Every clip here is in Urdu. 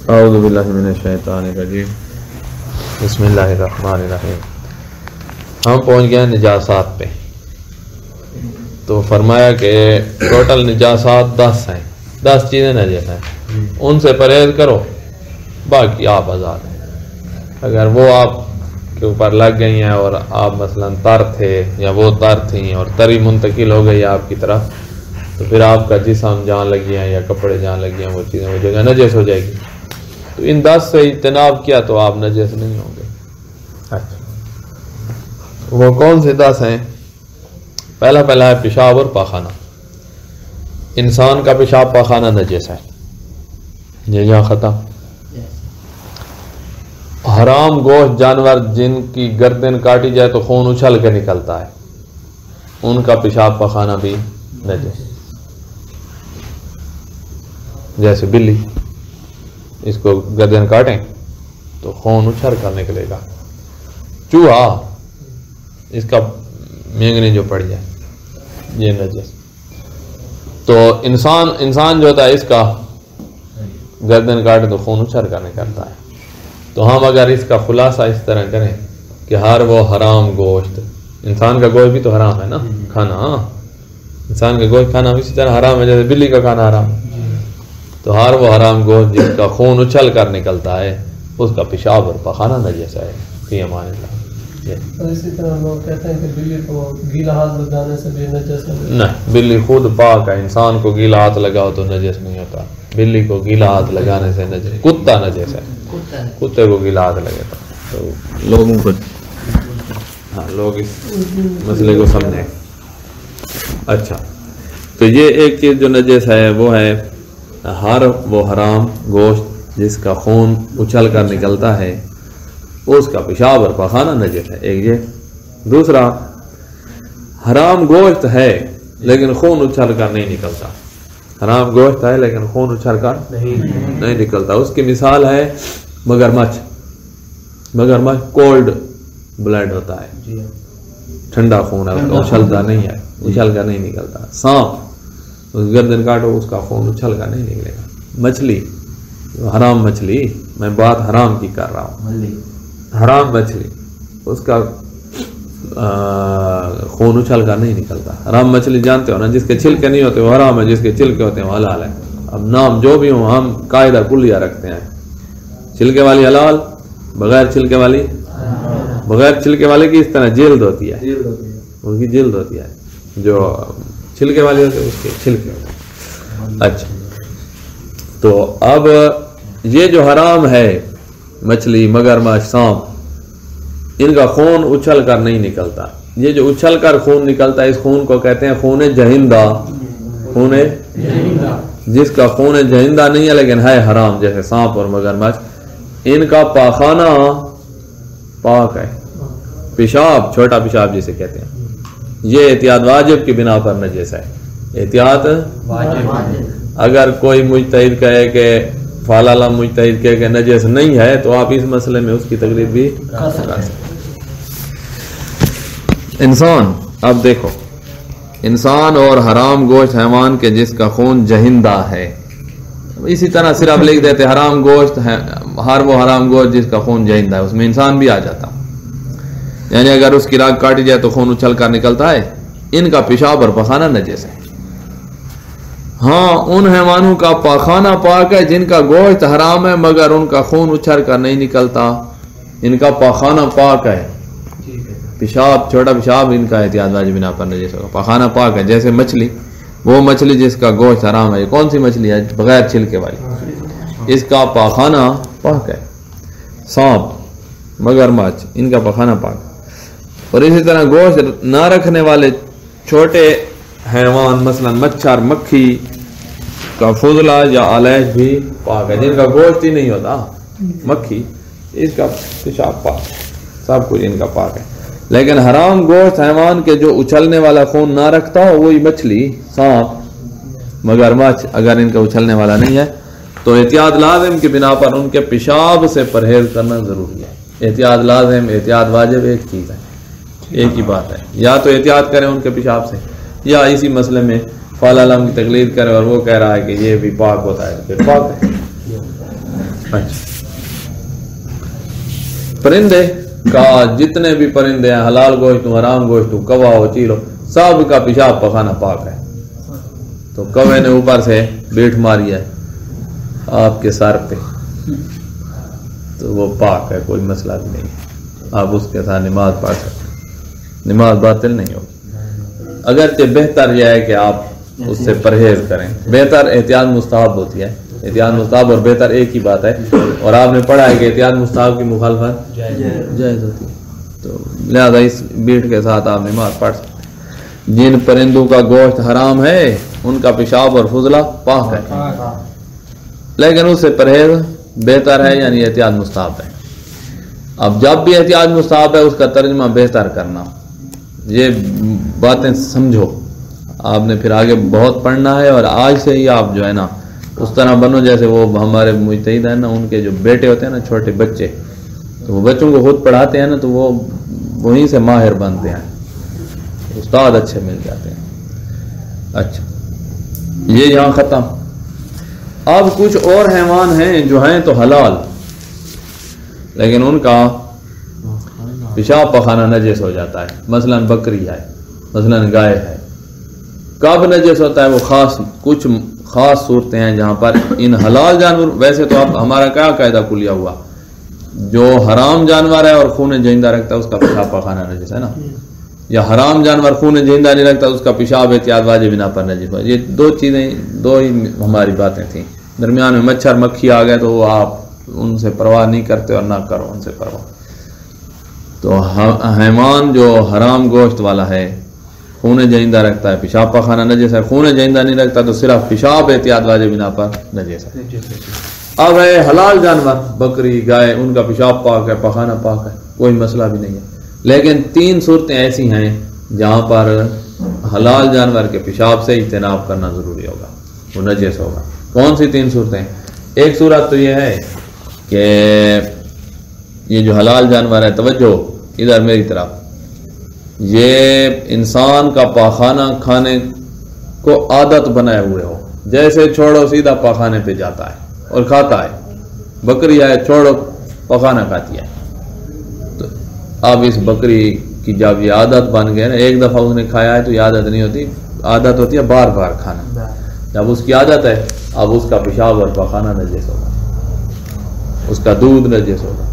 اعوذ باللہ من الشیطان الرجیم بسم اللہ الرحمن الرحیم۔ ہم پہنچ گئے نجاسات پہ، تو فرمایا کہ ٹوٹل نجاسات 10 ہیں، 10 چیزیں نجس ہیں، ان سے پرہیز کرو، باقی آپ آزاد ہیں۔ اگر وہ آپ کے اوپر لگ گئی ہیں اور آپ مثلاً تر تھے یا وہ تر تھیں اور تری منتقل ہو گئی آپ کی طرف، تو پھر آپ کا جسم جان لگی ہیں یا کپڑے جان لگی ہیں، وہ چیزیں وہ جگہ نجس ہو جائے گی۔ تو ان 10 سے اجتناب کیا تو آپ نجس نہیں ہوں گے۔ اچھا، وہ کون سے 10 ہیں؟ پہلا ہے پیشاب اور پاخانہ۔ انسان کا پیشاب پاخانہ نجس ہے، یہ یہاں ختم۔ حرام گوشت جانور جن کی گردن کاٹی جائے تو خون اچھل کے نکلتا ہے، ان کا پیشاب پاخانہ بھی نجس۔ جیسے بلی، اس کو گردن کاٹیں تو خون اچھل کر نکلے گا۔ چوہا، اس کا مینگنی جو پڑ جائے، یہ نجس۔ تو انسان جو ہوتا ہے، اس کا گردن کاٹے تو خون اچھل کر نکلتا ہے۔ تو ہم اگر اس کا خلاصہ اس طرح کریں کہ ہر وہ حرام گوشت، انسان کا گوشت بھی تو حرام ہے نا کھانا، انسان کا گوشت کھانا اسی طرح حرام ہے جیسے بلی کا کھانا حرام ہے۔ تو ہر وہ حرام گوشت جس کا خون اچھل کر نکلتا ہے، اس کا پیشاب اور پاخانہ نجس ہے، فی امان اللہ۔ اسی طرح لوگ کہتے ہیں کہ بلی کو گیلا ہاتھ لگانے سے بھی نجس ہے۔ نہیں، بلی خود پاک ہے، انسان کو گیلا ہاتھ لگاؤ تو نجس نہیں ہوتا۔ بلی کو گیلا ہاتھ لگانے سے نجس، کتا نجس ہے، کتے کو گیلا ہاتھ لگے تو لوگوں کو، ہاں، لوگ اس مسئلے کو سمجھیں۔ اچھا، تو یہ ایک چیز جو نجس ہے وہ ہے ہر وہ حرام گوشت جس کا خون اچھل کر نکلتا ہے، اس کا پیشاب اور پاخانہ نجس ہے، ایک یہ۔ دوسرا، حرام گوشت ہے لیکن خون اچھل کر نہیں نکلتا، حرام گوشت ہے لیکن خون اچھل کر نہیں نکلتا۔ اس کی مثال ہے مگرمچھ کولڈ بلڈ ہوتا ہے، ٹھنڈا خون ہے، اس کا اچھلتا نہیں ہے، اچھل کر نہیں نکلتا۔ سانپ، اس گردن کاٹو اس کا خون اچھل کر نہیں نکلے گا۔ مچھلی، حرام مچھلی، میں بات حرام کی کر رہا ہوں، حرام مچھلی، اس کا خون اچھل کر نہیں نکلتا۔ حرام مچھلی جانتے ہو نا، جس کے چھلکے نہیں ہوتے وہ حرام ہے، جس کے چھلکے ہوتے ہیں وہ حلال ہے۔ اب نام جو بھی ہوں، ہم قاعدہ کلیہ رکھتے ہیں، چھلکے والی حلال، بغیر چھلکے والی، بغیر چھلکے والے کی اس طرح جلد ہوتی ہے، اس کی جلد ہوتی ہے، جو چھلکے والی ہوتی ہے اس کے چھلکے ہوتے ہیں۔ اچھا، تو اب یہ جو حرام ہے، مچھلی، مگرمچھ، سانپ، ان کا خون اچھل کر نہیں نکلتا۔ یہ جو اچھل کر خون نکلتا ہے، اس خون کو کہتے ہیں خون جہندہ، خون جس کا خون جہندہ نہیں ہے لیکن ہے حرام، جیسے سانپ اور مگرمچھ، ان کا پاخانہ پاک ہے۔ پیشاب، چھوٹا پیشاب جسے کہتے ہیں، یہ احتیاط واجب کی بنا پر نجس ہے، احتیاط واجب۔ اگر کوئی مجتہد کہے کہ فالالہ مجتہد کہے کہ نجس نہیں ہے، تو آپ اس مسئلے میں اس کی تقلید بھی کر سکتے ہیں۔ انسان، اب دیکھو، انسان اور حرام گوشت حیوان کے جس کا خون جہندہ ہے، اسی طرح صرف لکھ دیتے حرام گوشت ہے، ہر وہ حرام گوشت جس کا خون جہندہ ہے، اس میں انسان بھی آ جاتا، یعنی اگر اس کی راگ کاٹی جائے تو خون اچھل کر نکلتا ہے، ان کا پیشاب اور پاخانہ نجس ہے۔ ہاں، ان حیوانوں کا پاخانہ پاک ہے جن کا گوشت حرام ہے مگر ان کا خون اچھل کر نہیں نکلتا، ان کا پاخانہ پاک ہے۔ پیشاب، چھوٹا پیشاب، ان کا احتیاط واجب بنا پر نجس ہوگا، پاخانہ پاک ہے۔ جیسے مچھلی، وہ مچھلی جس کا گوشت حرام ہے، یہ کون سی مچھلی ہے؟ بغیر چھلکے والی، اس کا پاخانہ پاک ہے۔ سانپ، مگرمچھ، ان کا پاخانہ پاک۔ اور اسی طرح گوشت نہ رکھنے والے چھوٹے حیوان، مثلا مچھر، مکھی کا فضلہ یا آلیش بھی پاک ہے، جن کا گوشت ہی نہیں ہوتا، مکھی، اس کا پیشاب پاک، سب کچھ ان کا پاک ہے۔ لیکن حرام گوشت حیوان کے جو اچھلنے والا خون نہ رکھتا ہو، وہی مچھلی، سانپ، مگرمچھ، اگر ان کا اچھلنے والا نہیں ہے تو احتیاط لازم کی بنا پر ان کے پیشاب سے پرہیز کرنا ضروری ہے۔ احتیاط لازم، احتیاط واجب ایک چیز ہے، ایک ہی بات ہے، یا تو احتیاط کریں ان کے پیشاب سے، یا اسی مسئلے میں فال علم کی تقلید کرے اور وہ کہہ رہا ہے کہ یہ بھی پاک ہوتا ہے، پھر پاک ہے۔ پرندے کا جتنے بھی پرندے ہیں، حلال گوشت ہو، حرام گوشت ہو، کوا ہو، چیل ہو، سب کا پیشاب پخانا پاک ہے. تو کوے نے اوپر سے بیٹھ ماری ہے آپ کے سر پہ تو وہ پاک ہے، کوئی مسئلہ بھی نہیں ہے، آپ اس کے ساتھ نماز پڑھ سکتے، نماز باطل نہیں ہوگی. اگرچہ بہتر یہ ہے کہ آپ اس سے پرہیز کریں. بہتر احتیاط مستحب ہوتی ہے، احتیاط مستحب اور بہتر ایک ہی بات ہے، اور آپ نے پڑھا ہے کہ احتیاط مستحب کی مخالفت جائز ہوتی ہے. تو لہذا اس بیٹ کے ساتھ آپ نماز پڑھ سکتے ہیں. جن پرندوں کا گوشت حرام ہے ان کا پیشاب اور فضلہ پاک ہے، لیکن اس سے پرہیز بہتر ہے، یعنی احتیاط مستحب ہے. اب جب بھی احتیاط مستحب ہے اس کا ترجمہ بہتر کرنا. یہ باتیں سمجھو، آپ نے پھر آگے بہت پڑھنا ہے، اور آج سے ہی آپ جو ہے نا اس طرح بنو جیسے وہ ہمارے مجتہد ہیں نا، ان کے جو بیٹے ہوتے ہیں نا، چھوٹے بچے، تو وہ بچوں کو خود پڑھاتے ہیں نا تو وہ وہیں سے ماہر بنتے ہیں، استاد اچھے مل جاتے ہیں. اچھا، یہ یہاں ختم. اب کچھ اور حیوان ہیں جو ہیں تو حلال، لیکن ان کا پیشاب پخانا نجس ہو جاتا ہے. مثلا بکری ہے، مثلا گائے ہے. کب نجس ہوتا ہے؟ وہ کچھ خاص صورتیں ہیں جہاں پر ان حلال جانور، ویسے تو اب ہمارا کیا قاعدہ کلیہ ہوا، جو حرام جانور ہے اور خون جہندہ رکھتا ہے اس کا پیشاب پخانا نجس ہے نا، یا حرام جانور خون جہندہ نہیں رکھتا اس کا پیشاب احتیاط واجب بنا پر نجس ہے. یہ دو چیزیں، دو ہی ہماری باتیں تھیں. درمیان میں مچھر مکھی آ گئے تو وہ آپ ان سے پرواہ نہیں کرتے اور نہ کرو ان سے پرواہ. تو حیوان جو حرام گوشت والا ہے، خون جہندہ رکھتا ہے، پیشاب پخانا نجس ہے. خون جہندہ نہیں رکھتا تو صرف پیشاب احتیاط واجب بنا پر نجس ہے. اب ہے حلال جانور، بکری گائے، ان کا پیشاب پاک ہے، پخانا پاک ہے، کوئی مسئلہ بھی نہیں ہے. لیکن 3 صورتیں ایسی ہیں جہاں پر حلال جانور کے پیشاب سے اجتناب کرنا ضروری ہوگا، وہ نجس ہوگا. کون سی 3 صورتیں؟ ایک صورت تو یہ ہے کہ یہ جو حلال جانور ہے، توجہ ادھر میری طرف، یہ انسان کا پاخانہ کھانے کو عادت بنائے ہوئے ہو، جیسے چھوڑو سیدھا پاخانے پہ جاتا ہے اور کھاتا ہے. بکری ہے، چھوڑو پاخانہ کھاتی ہے. تو اب اس بکری کی جب یہ عادت بن گئے نا، ایک دفعہ اس نے کھایا ہے تو یہ عادت نہیں ہوتی، عادت ہوتی ہے بار بار کھانا. جب اس کی عادت ہے، اب اس کا پیشاب اور پاخانہ نجس ہوگا، اس کا دودھ نجس ہوگا،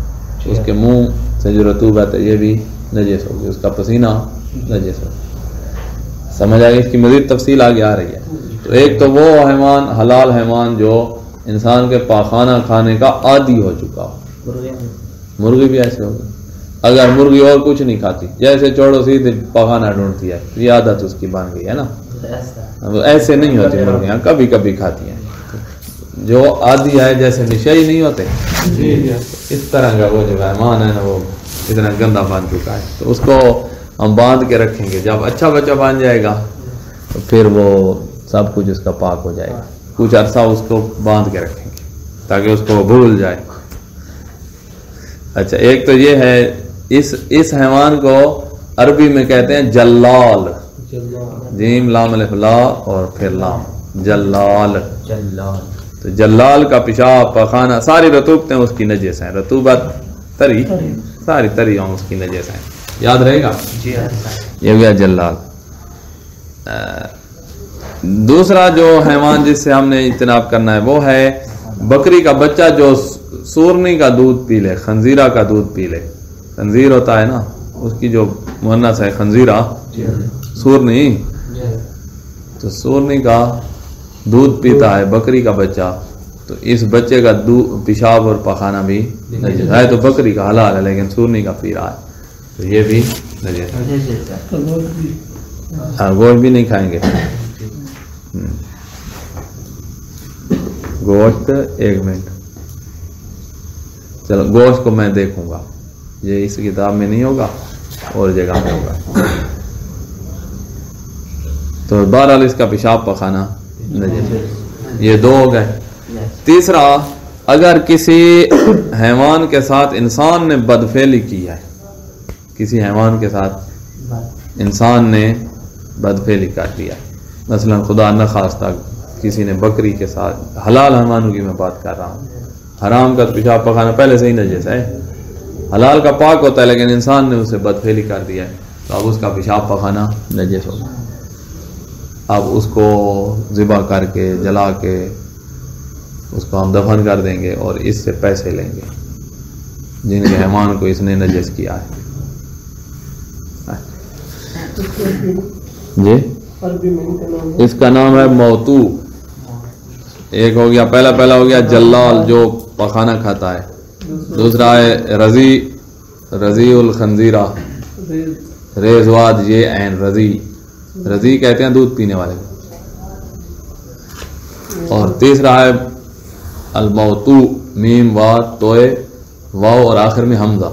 اس کے منہ سے جو رطوبت ہے یہ بھی نجس ہوگی، اس کا پسینہ نجس ہوگا. سمجھ آئی؟ اس کی مزید تفصیل آگے آ رہی ہے. تو ایک تو وہ حیوان، حلال حیوان جو انسان کے پاخانہ کھانے کا عادی ہو چکا ہو. مرغی بھی ایسے ہوگی. اگر مرغی اور کچھ نہیں کھاتی، جیسے چھوڑو سیدھے پاخانہ ڈھونڈتی ہے، یہ عادت اس کی بن گئی ہے نا. ایسے نہیں ہوتی مرغیاں، کبھی کبھی کھاتی ہیں. جو عادی ہے، جیسے نشئی نہیں ہوتے، اس طرح کا وہ جو مہمان ہے نا، وہ اتنا گندا بن چکا ہے، تو اس کو ہم باندھ کے رکھیں گے. جب اچھا بچہ بن جائے گا تو پھر وہ سب کچھ اس کا پاک ہو جائے گا. کچھ عرصہ اس کو باندھ کے رکھیں گے تاکہ اس کو بھول جائے. اچھا، ایک تو یہ ہے، اس حیوان کو عربی میں کہتے ہیں جلال، جیم لام الف لا اور پھر لام، جلال. تو جلال کا پیشاب پخانا ساری رطوبتیں اس کی نجس ہیں، رطوبت تری ساری تری اس کی نجس ہیں. یاد رہے گا؟ یہ گیا جلال. دوسرا جو حیوان جس سے ہم نے اجتناب کرنا ہے وہ ہے بکری کا بچہ جو سورنی کا دودھ پی لے، خنزیرہ کا دودھ پی لے. خنزیر ہوتا ہے نا، اس کی جو مؤنث ہے خنزیرہ، سورنی. تو سورنی کا دودھ پیتا ہے بکری کا بچہ، تو اس بچے کا پیشاب اور پخانہ بھی نجس ہے. تو بکری کا حلال ہے لیکن سورنی کا پی رہا ہے تو یہ بھی نجس ہے. گوشت بھی نہیں کھائیں گے. گوشت، ایک منٹ، چلو گوشت کو میں دیکھوں گا، یہ اس کتاب میں نہیں ہوگا، اور جگہ میں ہوگا. تو بہرحال اس کا پیشاب پخانہ نجس. یہ 2 ہو گئے. تیسرا، اگر کسی حیوان کے ساتھ انسان نے بدفعلی کی ہے، کسی حیوان کے ساتھ انسان نے بدفعلی کر دیا، مثلا خدا نخواستہ کسی نے بکری کے ساتھ، حلال حیوانوں کی میں بات کر رہا ہوں، حرام کا پیشاب پخانا پہلے سے ہی نجس ہے، حلال کا پاک ہوتا ہے لیکن انسان نے اسے بدفعلی کر دیا ہے تو اب اس کا پیشاب پخانا نجس ہوگا. اب اس کو ذبح کر کے جلا کے اس کو ہم دفن کر دیں گے اور اس سے پیسے لیں گے جن کے حیوان کو اس نے نجس کیا ہے. جی عربی میں ان کا نام اس کا نام ہے موتو. ایک ہو گیا پہلا ہو گیا جلال جو پخانا کھاتا ہے، دوسرا ہے رضی الخنزیرہ ریزواد یہ عین رضی کہتے ہیں دودھ پینے والے، اور تیسرا ہے الموتو میم وا توئے واو اور آخر میں حمزہ.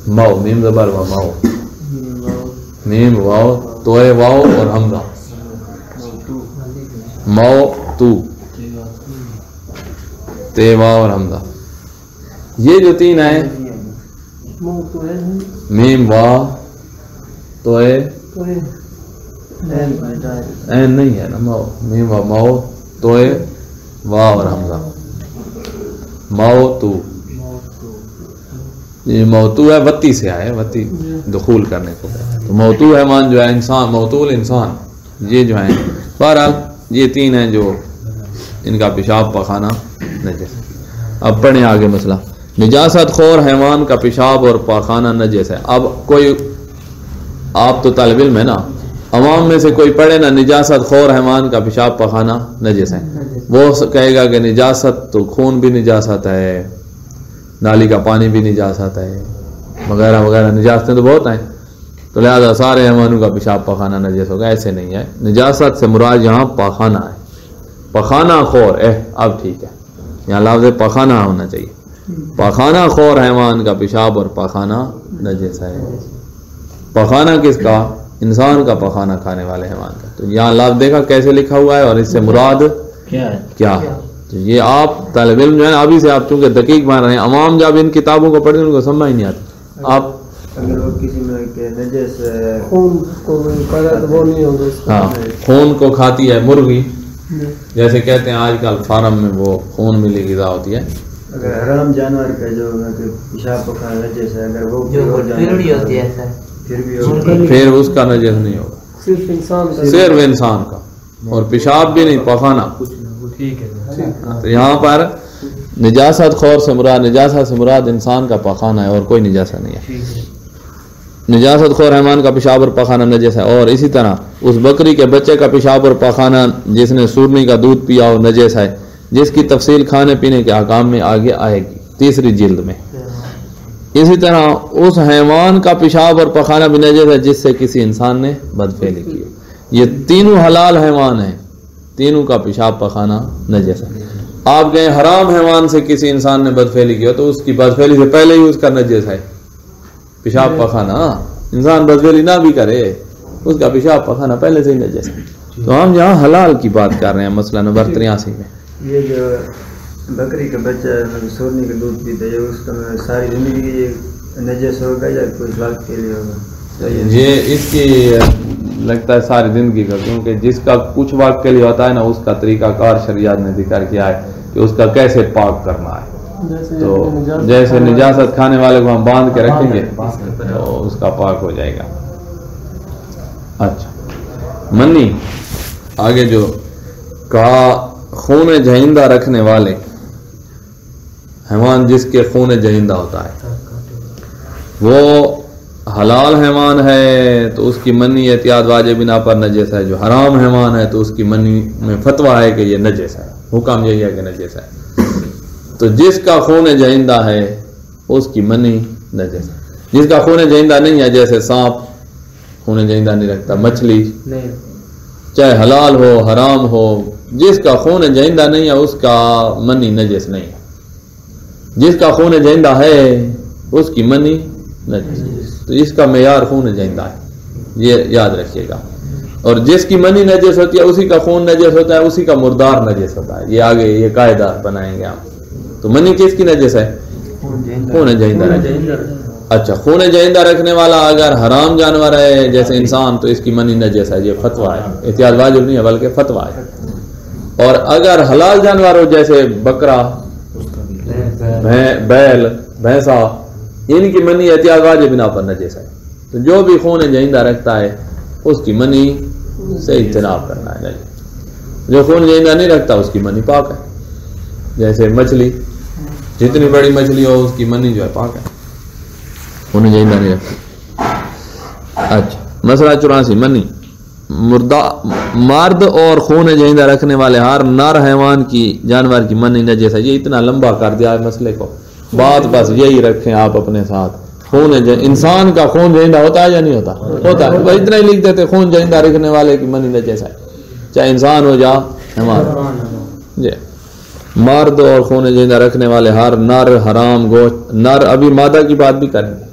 ماؤ میم زبر و ماؤ میم واو توئے واو اور حمزہ ماؤ تو تے واو اور حمزہ. یہ جو تین ہیں میم وا توئے این نہیں ہے نا، ماؤ میم وا ماؤ توئے وا اور حمزہ ماؤ تو. یہ موتو ہے وتی سے آئے، وتی دخول کرنے کو، تو موتو حیوان جو ہے انسان، موتول انسان یہ جو ہیں. بہرحال یہ تین ہیں جو ان کا پیشاب پخانا نجس. اب پڑھیں آگے مسئلہ. نجاست خور حیوان کا پیشاب اور پاخانہ نجس ہے. اب کوئی آپ تو طالب علم ہے نا، عوام میں سے کوئی پڑھے نا نجاست خور حیوان کا پیشاب پاخانہ نجس ہے، وہ کہے گا کہ نجاست تو خون بھی نجاست ہے، نالی کا پانی بھی نجاست ہے، وغیرہ وغیرہ نجاستیں تو بہت ہیں، تو لہذا سارے حیوانوں کا پیشاب پاخانہ نجس ہوگا. ایسے نہیں ہے، نجاست سے مراد یہاں پاخانہ ہے. پاخانہ خور اب ٹھیک ہے، یہاں لفظ پاخانہ ہونا چاہیے. پاخانہ خور حیوان کا پیشاب اور پاخانہ نجس ہے. پاخانہ کس کا؟ انسان کا پاخانہ کھانے والے حیوان کا. تو یہاں لفظ دیکھا کیسے لکھا ہوا ہے اور اس سے مراد کیا ہے. تو یہ آپ طالب علم جو ہے ابھی سے آپ چونکہ دقیق مان رہے ہیں، عوام جب ان کتابوں کو پڑھیں ان کو سمجھ نہیں آتا. آپ اگر وہ کسی میں کہ نجس خون کو وہ نہیں ہوگا. ہاں خون کو کھاتی ہے مرغی، جیسے کہتے ہیں آج کل فارم میں وہ خون ملی غذا ہوتی ہے. اگر حرام جانور کا جو پیشاب پخانا نجس ہے، اگر وہ ہوتی ہے پھر اس کا نجس نہیں ہوگا، صرف انسان کا، صرف انسان کا، اور پیشاب بھی نہیں پخانا. تو یہاں پر نجاست خور سے مراد، نجاست سے مراد انسان کا پخانا ہے اور کوئی نجاست نہیں ہے. نجاست خور حیوان کا پیشاب اور پخانا نجس ہے. اور اسی طرح اس بکری کے بچے کا پیشاب اور پخانا جس نے سورنی کا دودھ پیا ہو نجس ہے، جس کی تفصیل کھانے پینے کے احکام میں آگے آئے گی 3 جلد میں. اسی طرح اس حیوان کا پیشاب اور پخانا بھی نجس ہے جس سے کسی انسان نے بدفعلی کی. یہ تینوں حلال حیوان ہیں، تینوں کا پیشاب پخانا نجس ہے. آپ کہیں حرام حیوان سے کسی انسان نے بدفعلی کی ہو تو اس کی بدفعلی سے پہلے ہی اس کا نجس ہے پیشاب پخانا. انسان بدفعلی نہ بھی کرے اس کا پیشاب پخانا پہلے سے ہی نجس ہے. تو ہم یہاں حلال کی بات کر رہے ہیں. مسئلہ نمبر 83 میں یہ جو بکری کا بچہ سورنی کا دودھ پیتا ہے، اس کا ساری زندگی یہ نجس ہوگا یا کوئی وقت کے لیے ہوگا؟ یہ اس کی لگتا ہے ساری زندگی کا، کیونکہ جس کا کچھ وقت کے لیے ہوتا ہے نا اس کا طریقہ کار شریعت نے ذکر کیا ہے کہ اس کا کیسے پاک کرنا ہے. تو جیسے نجاست کھانے والے کو ہم باندھ کے رکھیں گے تو اس کا پاک ہو جائے گا. اچھا منی آگے جو کہا خون جہندہ رکھنے والے حیوان جس کے خون جہندہ ہوتا ہے وہ حلال حیوان ہے تو اس کی منی احتیاط واجب بنا پر نجس ہے. جو حرام حیوان ہے تو اس کی منی میں فتویٰ ہے کہ یہ نجس ہے، حکم یہی ہے کہ نجس ہے. تو جس کا خون جہندہ ہے اس کی منی نجس ہے. جس کا خون جہندہ نہیں ہے، جیسے سانپ خون جہندہ نہیں رکھتا، مچھلی چاہے حلال ہو حرام ہو، جس کا خون جہندہ نہیں ہے اس کا منی نجس نہیں ہے. جس کا خون جہندہ ہے اس کی منی نجس. تو اس کا معیار خون جہندہ ہے، یہ یاد رکھیے گا. اور جس کی منی نجس ہوتی ہے اسی کا خون نجس ہوتا ہے، اسی کا مردار نجس ہوتا ہے. یہ آگے یہ قاعدہ بنائیں گے ہم. تو منی کس کی نجس ہے؟ خون جہندہ. اچھا خون جہندہ رکھنے والا اگر حرام جانور ہے جیسے انسان تو اس کی منی نجس ہے، یہ فتویٰ ہے، احتیاط واجب نہیں ہے بلکہ فتویٰ ہے. اور اگر حلال جانور ہو جیسے بکرا، بیل، بھینسا، ان کی منی احتیاط واجب بنا پر نجس ہے. تو جو بھی خون جہندہ رکھتا ہے اس کی منی سے اجتناب کرنا ہے. جو خون جہندہ نہیں رکھتا اس کی منی پاک ہے. جیسے مچھلی، جتنی بڑی مچھلی ہو اس کی منی جو ہے پاک ہے، خون جہندہ نہیں رکھتا. اچھا مسئلہ 84 منی. مرد اور خون جہندہ رکھنے والے ہر نر حیوان کی جانور کی منی نجس ہے. یہ اتنا لمبا کر دیا ہے مسئلے کو، بات بس یہی رکھیں آپ اپنے ساتھ. خون انسان کا خون جہندہ ہوتا ہے یا نہیں ہوتا؟ ہوتا ہے. بس اتنا ہی لکھ دیتے خون جہندہ رکھنے والے کی منی نجس ہے، چاہے انسان ہو یا حیوان. جی مرد اور خون جہندہ رکھنے والے ہر نر حرام گوشت، نر ابھی مادہ کی بات بھی کریں گے،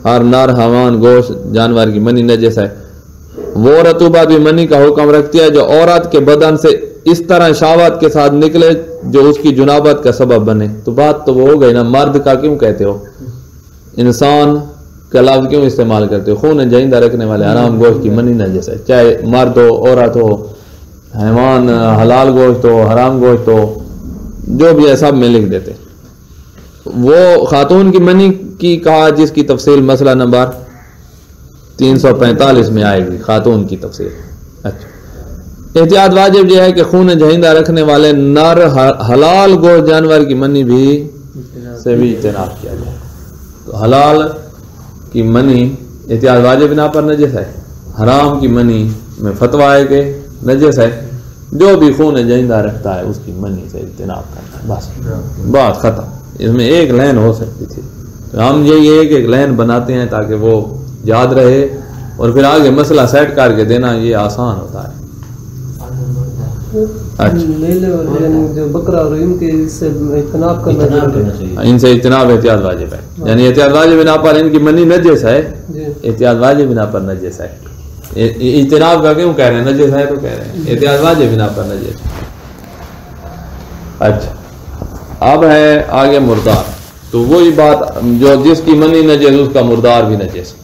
ہر نر حیوان گوشت جانور کی منی نجس ہے. وہ رطوبت بھی منی کا حکم رکھتی ہے جو عورت کے بدن سے اس طرح شہوت کے ساتھ نکلے جو اس کی جنابت کا سبب بنے. تو بات تو وہ ہو گئی نا، مرد کا کیوں کہتے ہو، انسان کا لفظ کیوں استعمال کرتے ہو؟ خون جہندہ رکھنے والے حرام گوشت کی منی نجس ہے، چاہے مرد ہو، عورت ہو، حیوان حلال گوشت ہو، حرام گوشت ہو، جو بھی ہے سب میں لکھ دیتے. وہ خاتون کی منی کی کہا جس کی تفصیل مسئلہ نمبر 345 میں آئے گی، خاتون کی تفصیل. اچھا احتیاط واجب یہ ہے کہ خون جہندہ رکھنے والے نر حلال گوشت جانور کی منی بھی سے بھی اجتناب کیا جائے. تو حلال کی منی احتیاط واجب بنا پر نجس ہے، حرام کی منی میں فتویٰ ہے کہ نجس ہے. جو بھی خون جہندہ رکھتا ہے اس کی منی سے اجتناب کرنا ہے، بس بات ختم. اس میں ایک لائن ہو سکتی تھی، تو ہم یہ ایک لائن بناتے ہیں تاکہ وہ یاد رہے اور پھر آگے مسئلہ سیٹ کر کے دینا یہ آسان ہوتا ہے. جو بکرا اور ان کے سے اجتناب کرنا چاہیے، ان سے اجتناب احتیاط واجب ہے. یعنی احتیاط واجب بنا پر ان کی منی نجس ہے، احتیاط واجب بنا پر نجس ہے. اجتناب کا کیوں کہہ رہے ہیں؟ نجس ہے تو کہہ رہے ہیں احتیاط واجب بنا پر نجس. اچھا اب ہے آگے مردار. تو وہی بات جو جس کی منی نجس اس کا مردار بھی نجس،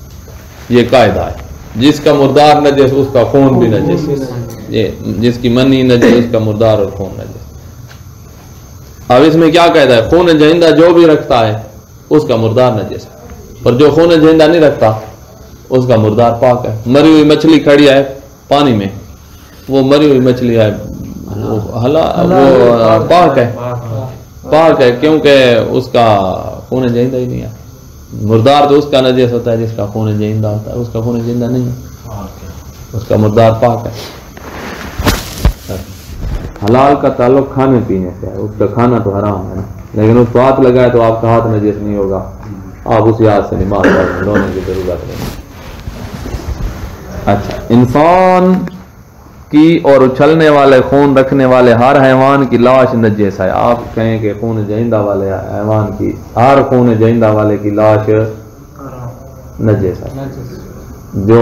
یہ قاعدہ ہے. جس کا مردار نجس اس کا خون بھی نجس. یہ جس کی منی نجس اس کا مردار اور خون نجس. اب اس میں کیا قاعدہ ہے؟ خون جہندہ جو بھی رکھتا ہے اس کا مردار نجس ہے، اور جو خون جہندہ نہیں رکھتا اس کا مردار پاک ہے. مری ہوئی مچھلی کھڑی ہے پانی میں، وہ مری ہوئی مچھلی ہے وہ پاک ہے، پاک ہے کیونکہ اس کا خون جہندہ ہی نہیں ہے. مردار تو اس کا نجس ہوتا ہے جس کا خون جہندہ ہوتا ہے، اس کا خون جہندہ نہیں ہے، اس کا مردار پاک ہے. حلال کا تعلق کھانے پینے سے ہے، اس کا کھانا تو حرام ہے نا، لیکن اس کو ہاتھ لگائے تو آپ کا ہاتھ نجس نہیں ہوگا، آپ اسی ہاتھ سے نماز دھونے کی ضرورت نہیں. اچھا انسان کی اور اچھلنے والے خون رکھنے والے ہر حیوان کی لاش نجس ہے. آپ کہیں کہ خون جہندہ والے حیوان کی، ہر خون جہندہ والے کی لاش نجس ہے. جو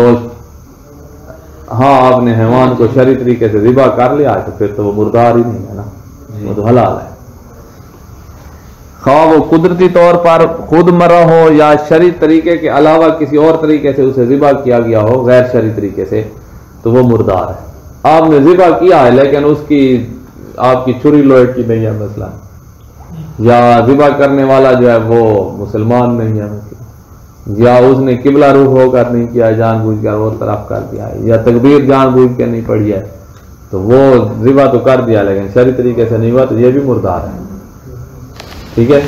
ہاں آپ نے حیوان کو شرعی طریقے سے ذبح کر لیا تو پھر تو وہ مردار ہی نہیں ہے نا، وہ تو حلال ہے. خواہ وہ قدرتی طور پر خود مرا ہو یا شرعی طریقے کے علاوہ کسی اور طریقے سے اسے ذبح کیا گیا ہو غیر شرعی طریقے سے، تو وہ مردار ہے. آپ نے ذبح کیا ہے لیکن اس کی آپ کی چھری لوہے کی نہیں ہے مثلا، یا ذبح کرنے والا جو ہے وہ مسلمان نہیں ہے مثلا، یا اس نے قبلہ رخ ہو کر نہیں کیا ہے، جان بوجھ کر اور طرف کر دیا ہے، یا تکبیر جان بوجھ کے نہیں پڑھی ہے، تو وہ ذبح تو کر دیا لیکن شرعی طریقے سے نہیں ہوا، تو یہ بھی مردار ہے. ٹھیک ہے.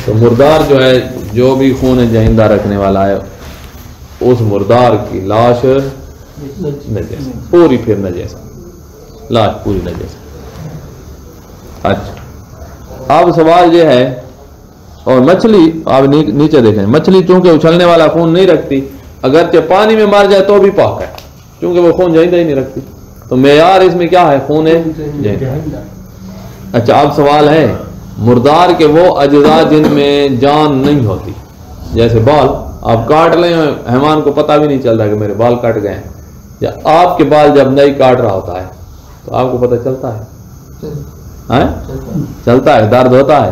تو مردار جو ہے جو بھی خون جہندہ رکھنے والا ہے اس مردار کی لاش نجس، پوری پھر نجس، لاش پوری نجس. اچھا اب سوال یہ ہے، اور مچھلی آپ نیچے دیکھیں، مچھلی چونکہ اچھلنے والا خون نہیں رکھتی، اگرچہ پانی میں مر جائے تو بھی پاک ہے کیونکہ وہ خون جہندہ ہی نہیں رکھتی. تو معیار اس میں کیا ہے؟ خون جہندہ. اچھا اب سوال ہے مردار کے وہ اجزاء جن میں جان نہیں ہوتی، جیسے بال آپ کاٹ لیں حیوان کو پتہ بھی نہیں چلتا کہ میرے بال کٹ گئے ہیں، یا آپ کے بال جب نہیں کاٹ رہا ہوتا ہے تو آپ کو پتہ چلتا ہے، چلتا ہے، درد ہوتا ہے،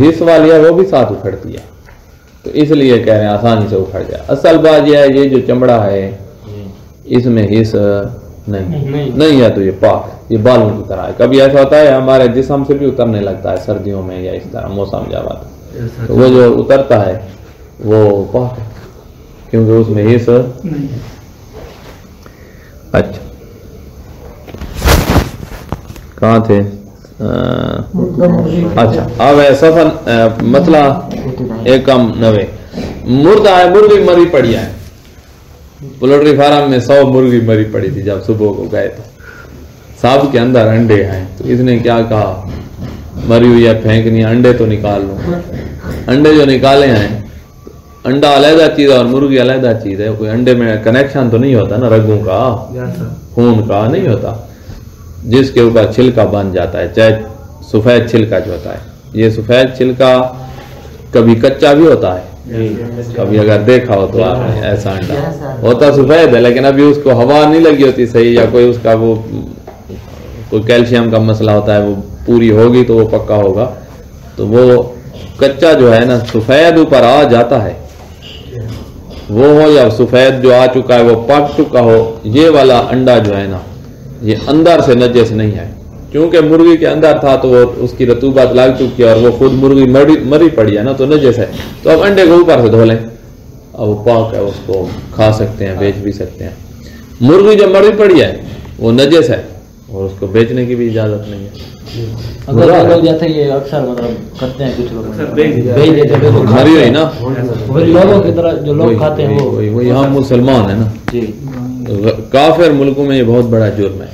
حص والی ہے وہ بھی ساتھ اکھڑتی ہے، تو اس لیے کہہ رہے ہیں آسانی سے اکھڑ جائے۔ اصل بات یہ ہے یہ جو چمڑا ہے اس میں حص نہیں ہے تو یہ پاک ہے، یہ بالوں کی طرح ہے۔ کبھی ایسا ہوتا ہے ہمارے جسم سے بھی اترنے لگتا ہے سردیوں میں یا اس طرح موسم جب آتا ہے، تو وہ جو اترتا ہے وہ پاک ہے کیونکہ اس میں حص نہیں ہے۔ اچھا کہاں تھے؟ اچھا اب ہے صفحہ مسئلہ 190 مردہ ہے، مرغی مری پڑی ہے، پولٹری فارم میں 100 مرغی مری پڑی تھی، جب صبح کو گئے تو صاحب کے اندر انڈے ہیں، تو اس نے کیا کہا مری ہوئی ہے پھینکنی، انڈے تو نکال لوں۔ انڈے جو نکالے ہیں، انڈا علیحدہ چیز ہے اور مرغی علیحدہ چیز ہے، کوئی انڈے میں کنیکشن تو نہیں ہوتا نا، رگوں کا خون کا نہیں ہوتا، جس کے اوپر چھلکا بن جاتا ہے، چاہے سفید چھلکا جو ہوتا ہے، یہ سفید چھلکا کبھی کچا بھی ہوتا ہے، کبھی اگر دیکھا ہو تو آپ نے ایسا انڈا ہوتا سفید ہے لیکن ابھی اس کو ہوا نہیں لگی ہوتی صحیح، یا کوئی اس کا وہ کوئی کیلشیم کا مسئلہ ہوتا ہے، وہ پوری ہوگی تو وہ پکا ہوگا، تو وہ کچا جو ہے نا سفید اوپر آ جاتا ہے، وہ ہو یا سفید جو آ چکا ہے وہ پک چکا ہو، یہ والا انڈا جو ہے نا یہ اندر سے نجس نہیں ہے، کیونکہ مرغی کے اندر تھا تو وہ اس کی رطوبت لگ چکی ہے اور وہ خود مرغی مری پڑی ہے نا تو نجس ہے، تو اب انڈے کو اوپر سے دھو لیں، اب وہ پاک ہے، اس کو کھا سکتے ہیں، بیچ بھی سکتے ہیں۔ مرغی جو مری پڑی ہے وہ نجس ہے اور اس کو بیچنے کی بھی اجازت نہیں ہے۔ اگر لوگ جیسے یہ اکثر مطلب کرتے ہیں کچھ لوگ بیچ دیتے ہیں، مری ہوئی نا لوگوں کی طرح جو لوگ کھاتے ہیں وہ یہاں مسلمان ہے نا، کافر ملکوں میں یہ بہت بڑا جرم ہے،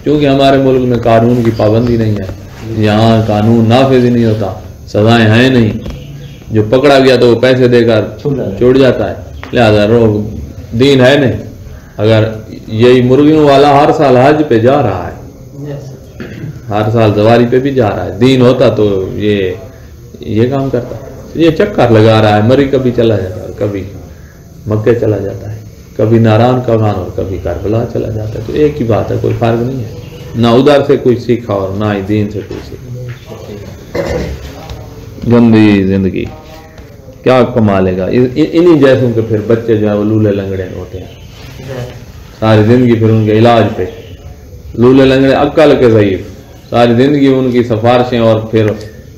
کیونکہ ہمارے ملک میں قانون کی پابندی نہیں ہے، یہاں قانون نافذ ہی نہیں ہوتا، سزائیں ہیں نہیں، جو پکڑا گیا تو وہ پیسے دے کر چھوڑ جاتا ہے، لہذا دین ہے نہیں۔ اگر یہی مرغیوں والا ہر سال حج پہ جا رہا ہے، ہر سال زواری پہ بھی جا رہا ہے، دین ہوتا تو یہ کام کرتا، یہ چکر لگا رہا ہے، مری کبھی چلا جاتا ہے، کبھی مکے چلا جاتا ہے، کبھی ناران کا خان اور کبھی کربلا چلا جاتا ہے، تو ایک ہی بات ہے، کوئی فرق نہیں ہے، نہ ادھر سے کوئی سیکھا اور نہ ہی دین سے کوئی سیکھا۔ گندی زندگی کیا کما لے گا، انہی جیسوں کے پھر بچے جو ہیں وہ لولے لنگڑے ہوتے ہیں، ساری زندگی پھر ان کے علاج پہ، لولے لنگڑے عقل کے ضعیف، ساری زندگی ان کی سفارشیں اور پھر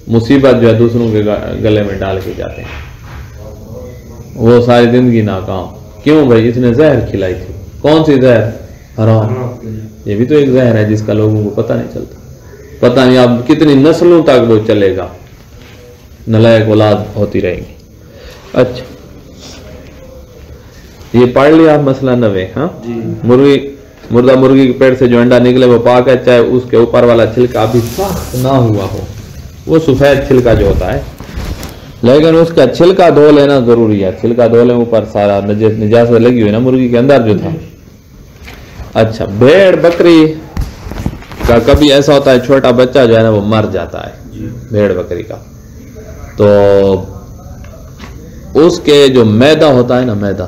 مصیبت جو ہے دوسروں کے گلے میں ڈال کے جاتے ہیں، وہ ساری زندگی ناکام۔ کیوں بھائی؟ اس نے زہر کھلائی تھی، کون سی زہر؟ حرام، یہ بھی تو ایک زہر ہے جس کا لوگوں کو پتہ نہیں چلتا، پتہ نہیں اب کتنی نسلوں تک وہ چلے گا، نلائق اولاد ہوتی رہے گی۔ اچھا یہ پڑھ لیا مسئلہ 90۔ ہاں مردہ مرغی کے پیٹ سے جو انڈا نکلے وہ پاک ہے، چاہے اس کے اوپر والا چھلکا ابھی سخت نہ ہوا ہو، وہ سفید چھلکا جو ہوتا ہے، لیکن اس کا چھلکا دھو لینا ضروری ہے، چھلکا دھو لیں، اوپر سارا نجاست لگی ہوئی نا مرغی کے اندر جو تھا۔ اچھا بھیڑ بکری کا کبھی ایسا ہوتا ہے چھوٹا بچہ جو ہے نا وہ مر جاتا ہے، بھیڑ بکری کا، تو اس کے جو میدا ہوتا ہے نا، میدا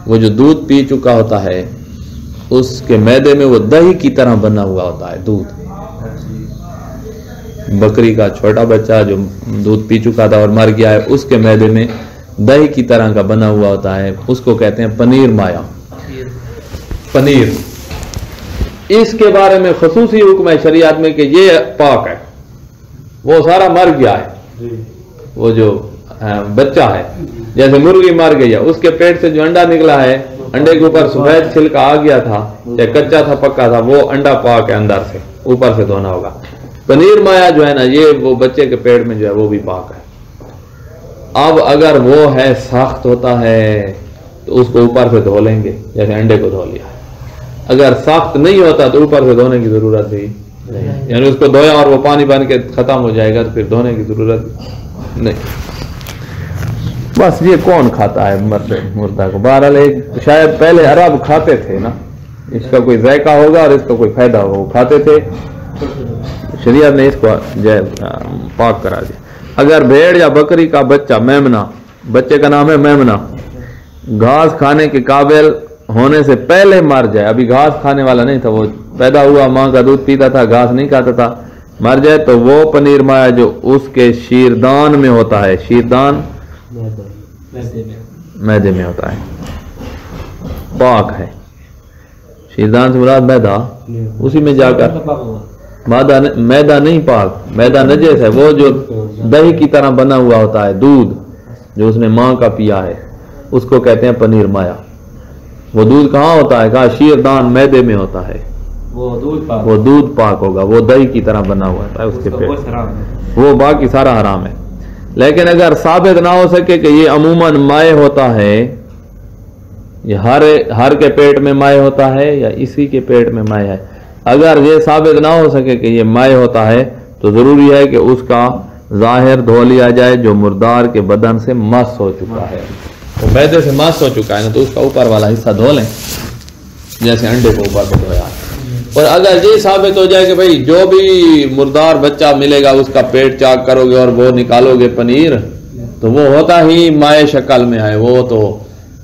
وہ جو دودھ پی چکا ہوتا ہے اس کے میدے میں وہ دہی کی طرح بنا ہوا ہوتا ہے دودھ، بکری کا چھوٹا بچہ جو دودھ پی چکا تھا اور مر گیا ہے اس کے میدے میں دہی کی طرح کا بنا ہوا ہوتا ہے، اس کو کہتے ہیں پنیر مایا، پنیر۔ اس کے بارے میں خصوصی حکم ہے شریعت میں کہ یہ پاک ہے، وہ سارا مر گیا ہے، وہ جو بچہ ہے، جیسے مرغی مر گئی ہے، اس کے پیٹ سے جو انڈا نکلا ہے، انڈے کے اوپر سفید چھلکا آ گیا تھا، یا کچا تھا پکا تھا، وہ انڈا پاک ہے، اندر سے اوپر سے دھونا ہوگا۔ پنیر مایا جو ہے نا یہ وہ بچے کے پیٹ میں جو ہے وہ بھی پاک ہے۔ اب اگر وہ ہے سخت ہوتا ہے تو اس کو اوپر سے دھو لیں گے، جیسے انڈے کو دھو لیا۔ اگر سخت نہیں ہوتا تو اوپر سے دھونے کی ضرورت بھی نہیں، یعنی اس کو دھویا اور وہ پانی بن کے ختم ہو جائے گا تو پھر دھونے کی ضرورت نہیں۔ بس یہ کون کھاتا ہے مردہ کو؟ بہرحال ایک شاید پہلے عرب کھاتے تھے نا، اس کا کوئی ذائقہ ہوگا اور اس کا کوئی فائدہ ہوگا، وہ کھاتے تھے، شریعت نے اس کو پاک کرا دیا۔ اگر بھیڑ یا بکری کا بچہ میمنا، بچے کا نام ہے میمنا، گھاس کھانے کے قابل ہونے سے پہلے مر جائے، ابھی گھاس کھانے والا نہیں تھا، وہ پیدا ہوا ماں کا دودھ پیتا تھا، گھاس نہیں کھاتا تھا، مر جائے تو وہ پنیر مایا جو اس کے شیردان میں ہوتا ہے، شیردان میدے میں ہوتا ہے، پاک ہے۔ شیردان سے مراد میدا، اسی میں جا کر میدا نہیں پاک، میدا نجس ہے، وہ جو دہی کی طرح بنا ہوا ہوتا ہے، دودھ جو اس نے ماں کا پیا ہے اس کو کہتے ہیں پنیر مایا۔ وہ دودھ کہاں ہوتا ہے؟ کہا شیردان میدے میں ہوتا ہے، وہ دودھ پاک ہوگا، وہ دہی کی طرح بنا ہوا ہوتا ہے اس کے پیٹ، وہ باقی سارا حرام ہے۔ لیکن اگر ثابت نہ ہو سکے کہ یہ عموماً مائع ہوتا ہے، یہ ہر کے پیٹ میں مائع ہوتا ہے یا اسی کے پیٹ میں مائع ہے، اگر یہ ثابت نہ ہو سکے کہ یہ مائع ہوتا ہے تو ضروری ہے کہ اس کا ظاہر دھو لیا جائے جو مردار کے بدن سے مس ہو چکا ہے، وہ میدے سے مس ہو چکا ہے نا، تو اس کا اوپر والا حصہ دھو لیں جیسے انڈے کو اوپر کو دھویا۔ اور اگر یہ ثابت ہو جائے کہ بھائی جو بھی مردار بچہ ملے گا اس کا پیٹ چاک کرو گے اور وہ نکالو گے پنیر، تو وہ ہوتا ہی مائع شکل میں ہے، وہ تو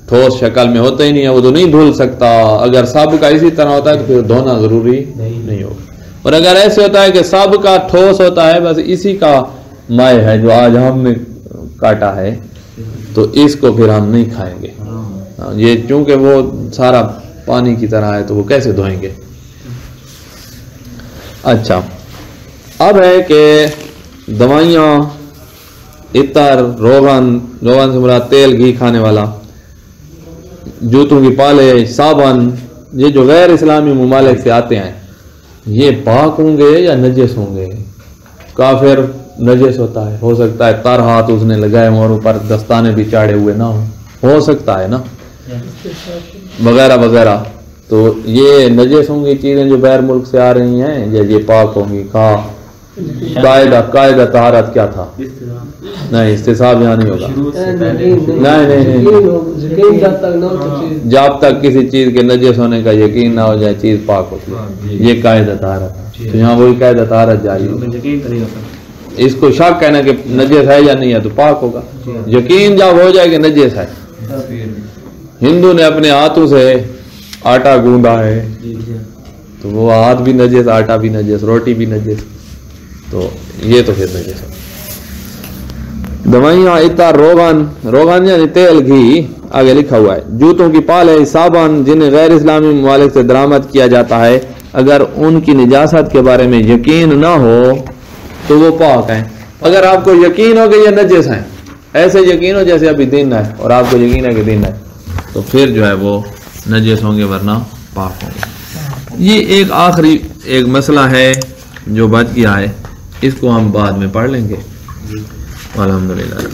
ٹھوس شکل میں ہوتا ہی نہیں ہے، وہ تو نہیں دھل سکتا۔ اگر سب کا اسی طرح ہوتا ہے تو پھر دھونا ضروری نہیں ہوگا۔ اور اگر ایسے ہوتا ہے کہ سب کا ٹھوس ہوتا ہے، بس اسی کا مائع ہے جو آج ہم نے کاٹا ہے، تو اس کو پھر ہم نہیں کھائیں گے، یہ چونکہ وہ سارا پانی کی طرح ہے تو وہ کیسے دھوئیں گے۔ اچھا، اب ہے کہ دوائیاں، عطر، روغن سے مراد تیل گھی کھانے والا، جوتوں کی پالش، صابن، یہ جو غیر اسلامی ممالک سے آتے ہیں یہ پاک ہوں گے یا نجس ہوں گے؟ کافر نجس ہوتا ہے، ہو سکتا ہے تر ہاتھ اس نے لگائے ہوں اور اوپر دستانے بھی چاڑے ہوئے نہ ہو سکتا ہے نا، وغیرہ وغیرہ، تو یہ نجس ہوں گی چیزیں جو غیر ملک سے آ رہی ہیں یا یہ پاک ہوں گی؟ قاعدہ طہارت کیا تھا؟ نہیں، استصحاب یہاں نہیں ہوگا، نہیں، جب تک کسی چیز کے نجس ہونے کا یقین نہ ہو جائے چیز پاک ہوتی ہے، یہ قاعدہ طہارت، تو یہاں وہی قاعدہ طہارت جاری ہوگا۔ اس کو شک کہنا کہ نجس ہے یا نہیں ہے تو پاک ہوگا، یقین جب ہو جائے کہ نجس ہے۔ ہندو نے اپنے ہاتھوں سے آٹا گوندا ہے تو وہ ہاتھ بھی نجس، آٹا بھی نجس، روٹی بھی نجس، تو یہ تو پھر نجس ہے۔ دوائیاں، عطر، روغن یعنی تیل گھی، آگے لکھا ہوا ہے، جوتوں کی پالش، صابن جنہیں غیر اسلامی ممالک سے درآمد کیا جاتا ہے، اگر ان کی نجاست کے بارے میں یقین نہ ہو تو وہ پاک ہیں۔ اگر آپ کو یقین ہو کہ یہ نجس ہیں، ایسے یقین ہو جیسے ابھی دن ہے اور آپ کو یقین ہے کہ دن ہے، تو پھر جو ہے وہ نجس ہوں گے ورنہ پاک ہوں گے۔ یہ ایک آخری ایک مسئلہ ہے جو بچ گیا ہے، اس کو ہم بعد میں پڑھ لیں گے۔ الحمدللہ۔